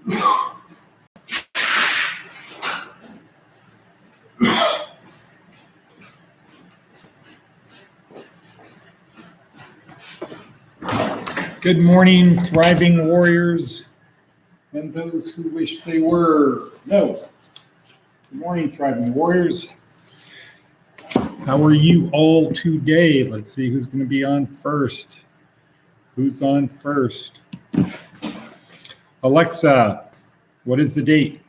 Good morning, thriving warriors, and those who wish they were. No. Good morning, thriving warriors. How are you all today? Let's see who's going to be on first. Who's on first? Alexa, what is the date?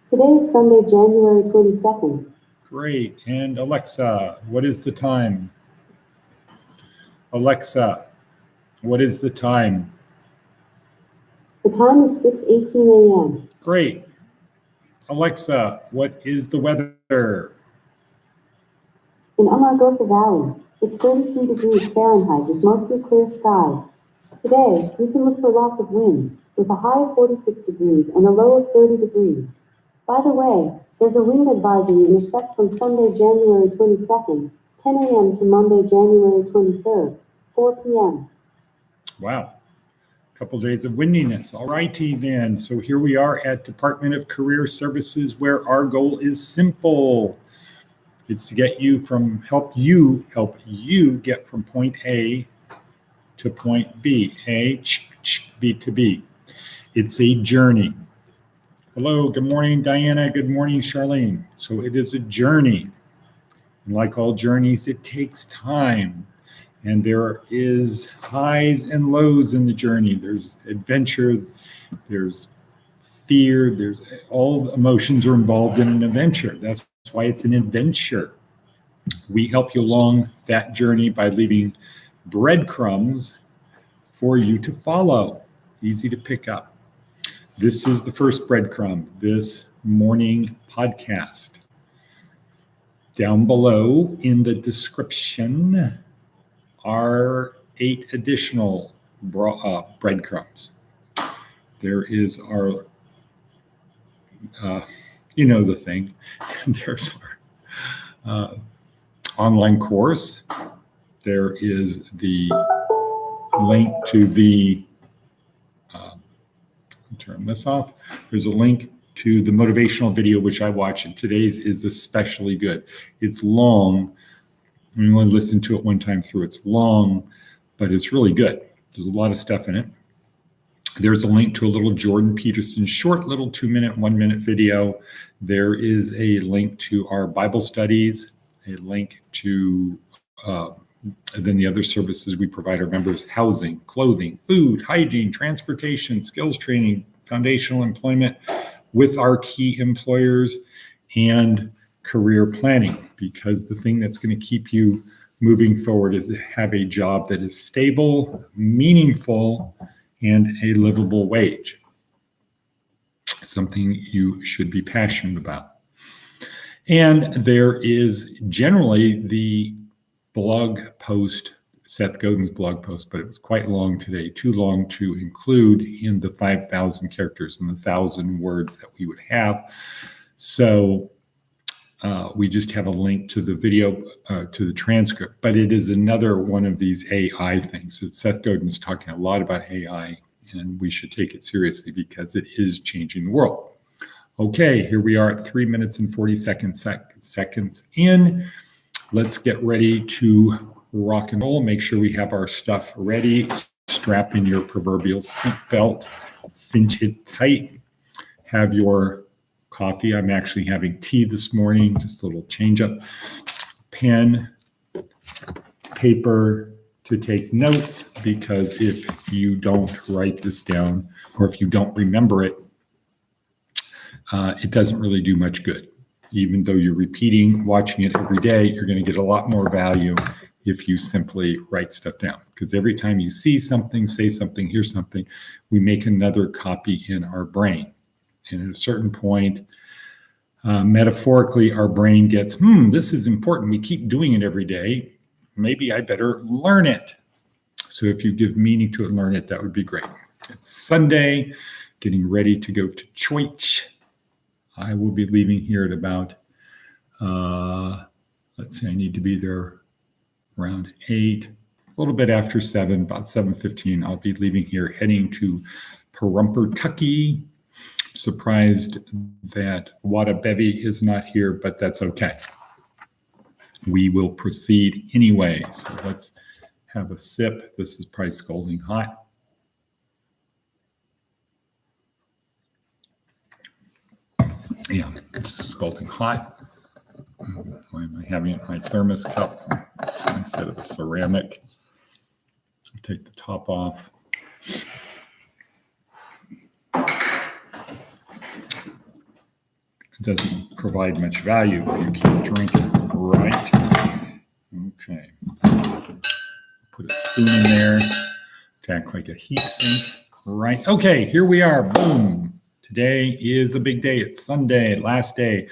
Today is Sunday, January 22nd. Great. And Alexa, what is the time? Alexa, what is the time? The time is 6:18 a.m. Great. Alexa, what is the weather? In Amargosa Valley, it's 33 degrees Fahrenheit with mostly clear skies. Today, you can look for lots of wind, with a high of 46 degrees and a low of 30 degrees. By the way, there's a wind advisory in effect from Sunday, January 22nd, 10 a.m. to Monday, January 23rd, 4 p.m. Wow. A couple days of windiness. All righty then. So here we are at Department of Career Services, where our goal is simple. It's to get you help you get from point A to point B. B to B. It's a journey. Hello, good morning, Diana. Good morning, Charlene. So it is a journey. And like all journeys, it takes time. And there is highs and lows in the journey. There's adventure, there's fear, there's all emotions are involved in an adventure. That's why it's an adventure. We help you along that journey by leaving breadcrumbs for you to follow. Easy to pick up. This is the first breadcrumb, this morning podcast. Down below in the description are 8 additional breadcrumbs. There is our, the thing. There's our online course. There is the link to the, turn this off. There's a link to the motivational video, which I watch, and today's is especially good. It's long. We only listen to it one time through. It's long, but it's really good. There's a lot of stuff in it. There's a link to a little Jordan Peterson short little 2-minute, 1-minute video. There is a link to our Bible studies, a link to then the other services we provide our members: housing, clothing, food, hygiene, transportation, skills training, foundational employment with our key employers, and career planning, because the thing that's going to keep you moving forward is to have a job that is stable, meaningful, and a livable wage. Something you should be passionate about. And there is generally the blog post, Seth Godin's blog post, but it was quite long today, too long to include in the 5,000 characters and the 1,000 words that we would have. So we just have a link to the video, to the transcript, but it is another one of these AI things. So Seth Godin's talking a lot about AI, and we should take it seriously because it is changing the world. Okay, here we are at 3 minutes and 40 seconds in. Let's get ready to rock and roll. Make sure we have our stuff ready. Strap in your proverbial seatbelt, cinch it tight. Have your coffee. I'm actually having tea this morning, just a little change up. Pen, paper to take notes, because if you don't write this down, or if you don't remember it, it doesn't really do much good. Even though you're repeating, watching it every day, you're going to get a lot more value if you simply write stuff down. Because every time you see something, say something, hear something, we make another copy in our brain. And at a certain point, metaphorically, our brain gets, this is important. We keep doing it every day. Maybe I better learn it. So if you give meaning to it and learn it, that would be great. It's Sunday, getting ready to go to church. I will be leaving here at about, let's say I need to be there around 8, a little bit after 7, about 7:15. I'll be leaving here, heading to Parumpertucky. Surprised that Wada Bevy is not here, but that's okay. We will proceed anyway. So let's have a sip. This is probably scalding hot. Yeah, it's scalding hot. Why am I having it in my thermos cup instead of a ceramic? I'll take the top off. It doesn't provide much value if you keep drinking, right? Okay. Put a spoon in there to act like a heat sink, right? Okay, here we are. Boom. Today is a big day. It's Sunday, last day.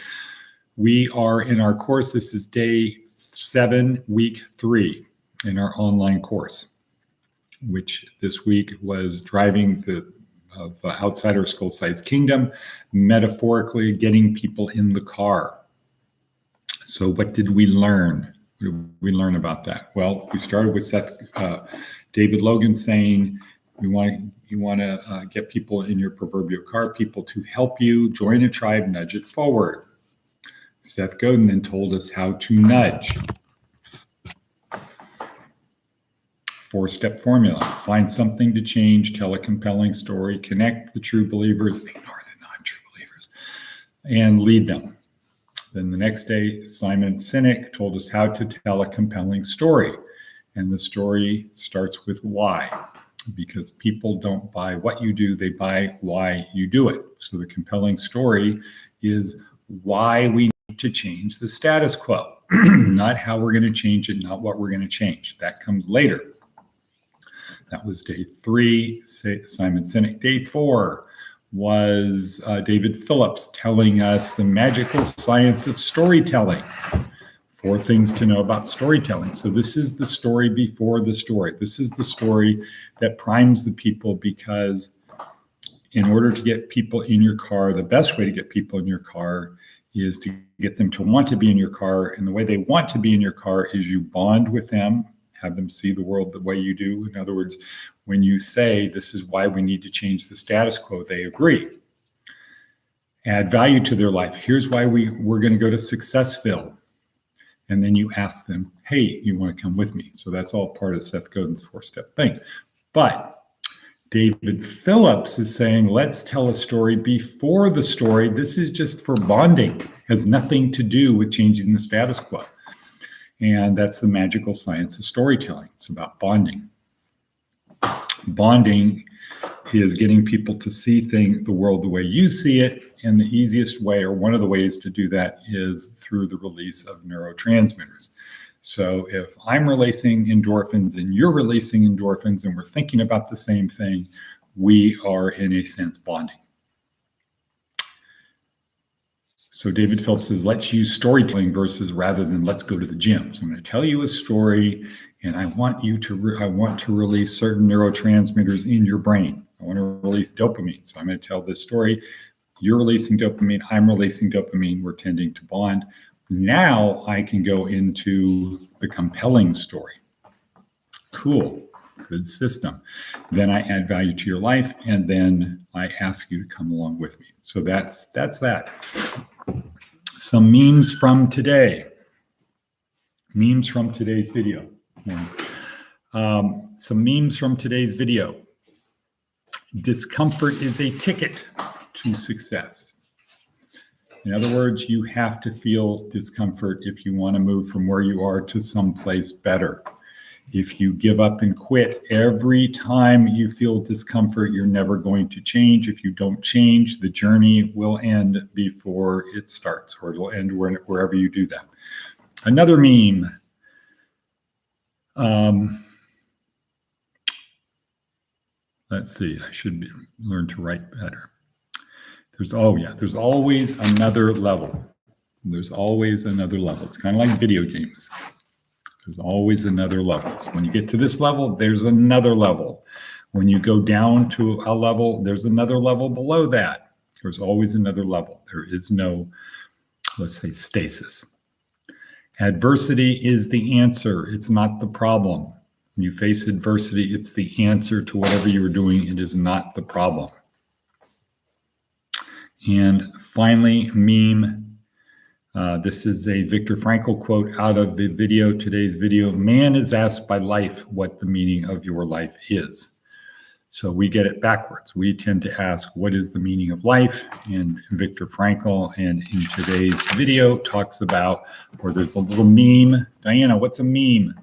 We are in our course. This is day 7, week 3 in our online course, which this week was driving of Outsider Skull-Sized Kingdom, metaphorically getting people in the car. So what did we learn? What did we learn about that? Well, we started with David Logan saying, you want to get people in your proverbial car, people to help you, join a tribe, nudge it forward. Seth Godin then told us how to nudge. 4-step formula. Find something to change, tell a compelling story, connect the true believers, ignore the non-true believers, and lead them. Then the next day, Simon Sinek told us how to tell a compelling story. And the story starts with why, because people don't buy what you do, they buy why you do it. So the compelling story is why we need to change the status quo, not how we're going to change it, not what we're going to change. That comes later. That was day 3, Simon Sinek. Day 4 was David Phillips telling us the magical science of storytelling. 4 things to know about storytelling. So this is the story before the story. This is the story that primes the people, because in order to get people in your car, the best way to get people in your car is to get them to want to be in your car. And the way they want to be in your car is you bond with them, have them see the world the way you do. In other words, when you say, this is why we need to change the status quo, they agree. Add value to their life. Here's why we're going to go to Successville. And then you ask them, hey, you want to come with me? So that's all part of Seth Godin's 4-step thing. But David Phillips is saying, let's tell a story before the story. This is just for bonding. It has nothing to do with changing the status quo. And that's the magical science of storytelling. It's about bonding. Bonding is getting people to see the world the way you see it. And the easiest way, or one of the ways to do that, is through the release of neurotransmitters. So if I'm releasing endorphins and you're releasing endorphins and we're thinking about the same thing, we are, in a sense, bonding. So David Phillips says, let's use storytelling rather than let's go to the gym. So I'm going to tell you a story, and I want to release certain neurotransmitters in your brain. I want to release dopamine. So I'm going to tell this story. You're releasing dopamine. I'm releasing dopamine. We're tending to bond. Now I can go into the compelling story. Cool. Good system. Then I add value to your life, and then I ask you to come along with me. So that's that. Some memes from today. Memes from today's video. Some memes from today's video. Discomfort is a ticket to success. In other words, you have to feel discomfort if you want to move from where you are to someplace better. If you give up and quit every time you feel discomfort, you're never going to change. If you don't change, the journey will end before it starts, or it'll end wherever you do that. Another meme. Let's see, I should learn to write better. There's always another level. There's always another level. It's kind of like video games. There's always another level. So when you get to this level, there's another level. When you go down to a level, there's another level below that. There's always another level. There is no, let's say, stasis. Adversity is the answer. It's not the problem. When you face adversity, it's the answer to whatever you were doing. It is not the problem. And finally, meme. This is a Viktor Frankl quote out of the video, today's video. Man is asked by life what the meaning of your life is. So we get it backwards. We tend to ask, what is the meaning of life? And Viktor Frankl, and in today's video, talks about, or there's a little meme. Diana, what's a meme?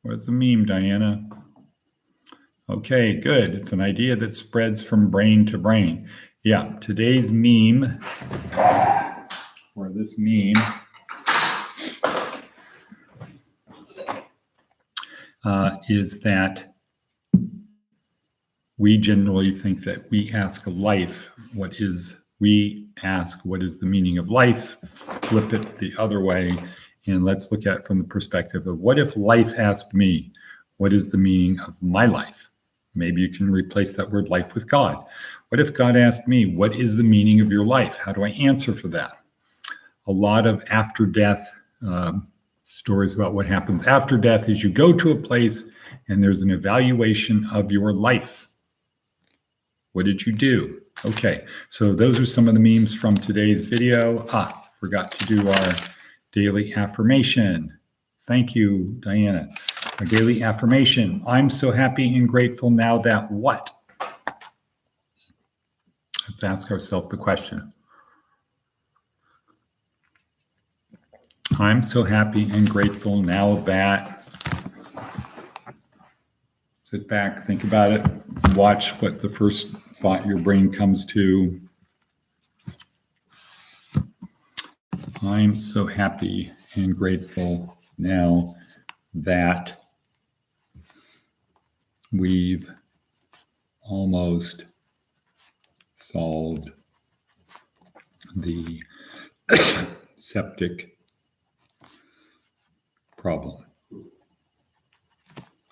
What's a meme, Diana? Okay, good. It's an idea that spreads from brain to brain. Yeah, today's meme, or this meme, is that we generally think that we ask life, we ask what is the meaning of life, flip it the other way, and let's look at it from the perspective of what if life asked me, what is the meaning of my life? Maybe you can replace that word life with God. What if God asked me, what is the meaning of your life? How do I answer for that? A lot of after death stories about what happens after death is you go to a place and there's an evaluation of your life. What did you do? Okay, so those are some of the memes from today's video. Forgot to do our daily affirmation. Thank you, Diana. Our daily affirmation. I'm so happy and grateful now that what? Let's ask ourselves the question. I'm so happy and grateful now that. Sit back, think about it, watch what the first thought your brain comes to. I'm so happy and grateful now that we've almost solved the septic problem.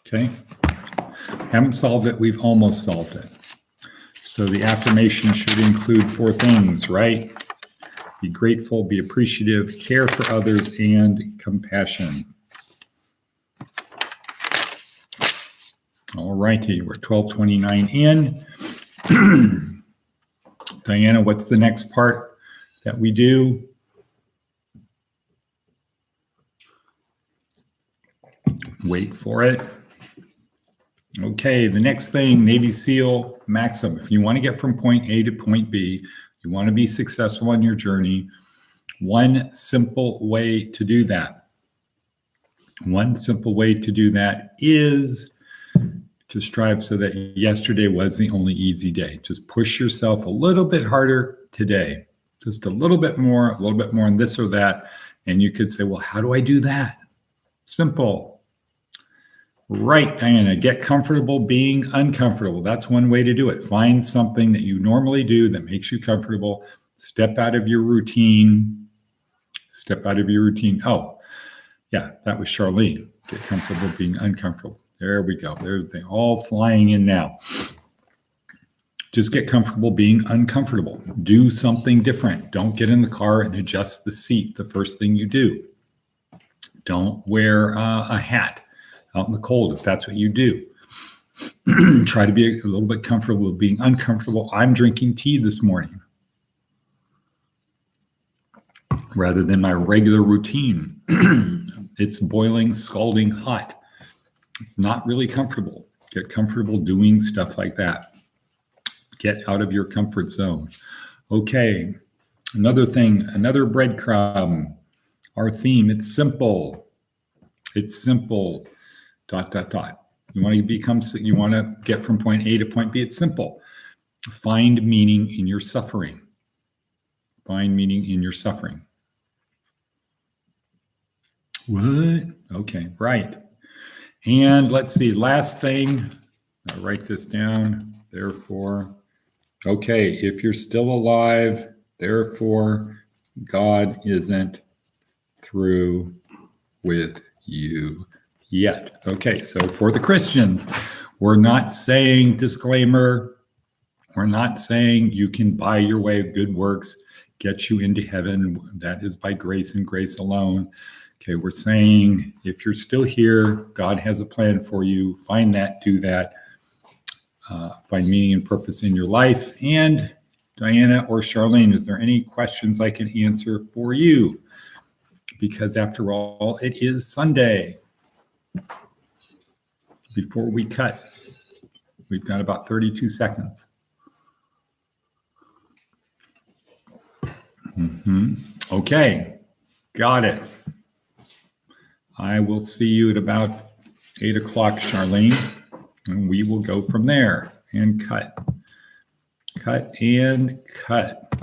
Okay? Haven't solved it, we've almost solved it. So the affirmation should include 4 things, right? Be grateful, be appreciative, care for others, and compassion. All righty, we're 12:29 in. Diana, what's the next part that we do? Wait for it. Okay, the next thing, Navy SEAL maxim. If you want to get from point A to point B, you want to be successful on your journey, one simple way to do that. One simple way to do that is to strive so that yesterday was the only easy day. Just push yourself a little bit harder today. Just a little bit more on this or that. And you could say, well, how do I do that? Simple. Right, Diana, get comfortable being uncomfortable. That's one way to do it. Find something that you normally do that makes you comfortable. Step out of your routine. Step out of your routine. Oh, yeah, that was Charlene. Get comfortable being uncomfortable. There we go. There's they all flying in now. Just get comfortable being uncomfortable. Do something different. Don't get in the car and adjust the seat the first thing you do. Don't wear a hat out in the cold if that's what you do. Try to be a little bit comfortable with being uncomfortable. I'm drinking tea this morning rather than my regular routine. It's boiling, scalding hot. It's not really comfortable. Get comfortable doing stuff like that. Get out of your comfort zone. Okay, another thing, another breadcrumb. Our theme, it's simple. It's simple. ... You want to get from point A to point B. It's simple. Find meaning in your suffering. Find meaning in your suffering. What? Okay, right. And let's see, last thing, I'll write this down. Therefore, okay, if you're still alive, therefore, God isn't through with you yet. Okay, so for the Christians, we're not saying, disclaimer, we're not saying you can buy your way of good works, get you into heaven. That is by grace and grace alone. Okay, we're saying if you're still here, God has a plan for you. Find that, do that. Find meaning and purpose in your life. And Diana or Charlene, is there any questions I can answer for you? Because after all, it is Sunday. Before we cut, we've got about 32 seconds. Okay, got it. I will see you at about 8 o'clock, Charlene, and we will go from there and cut and cut.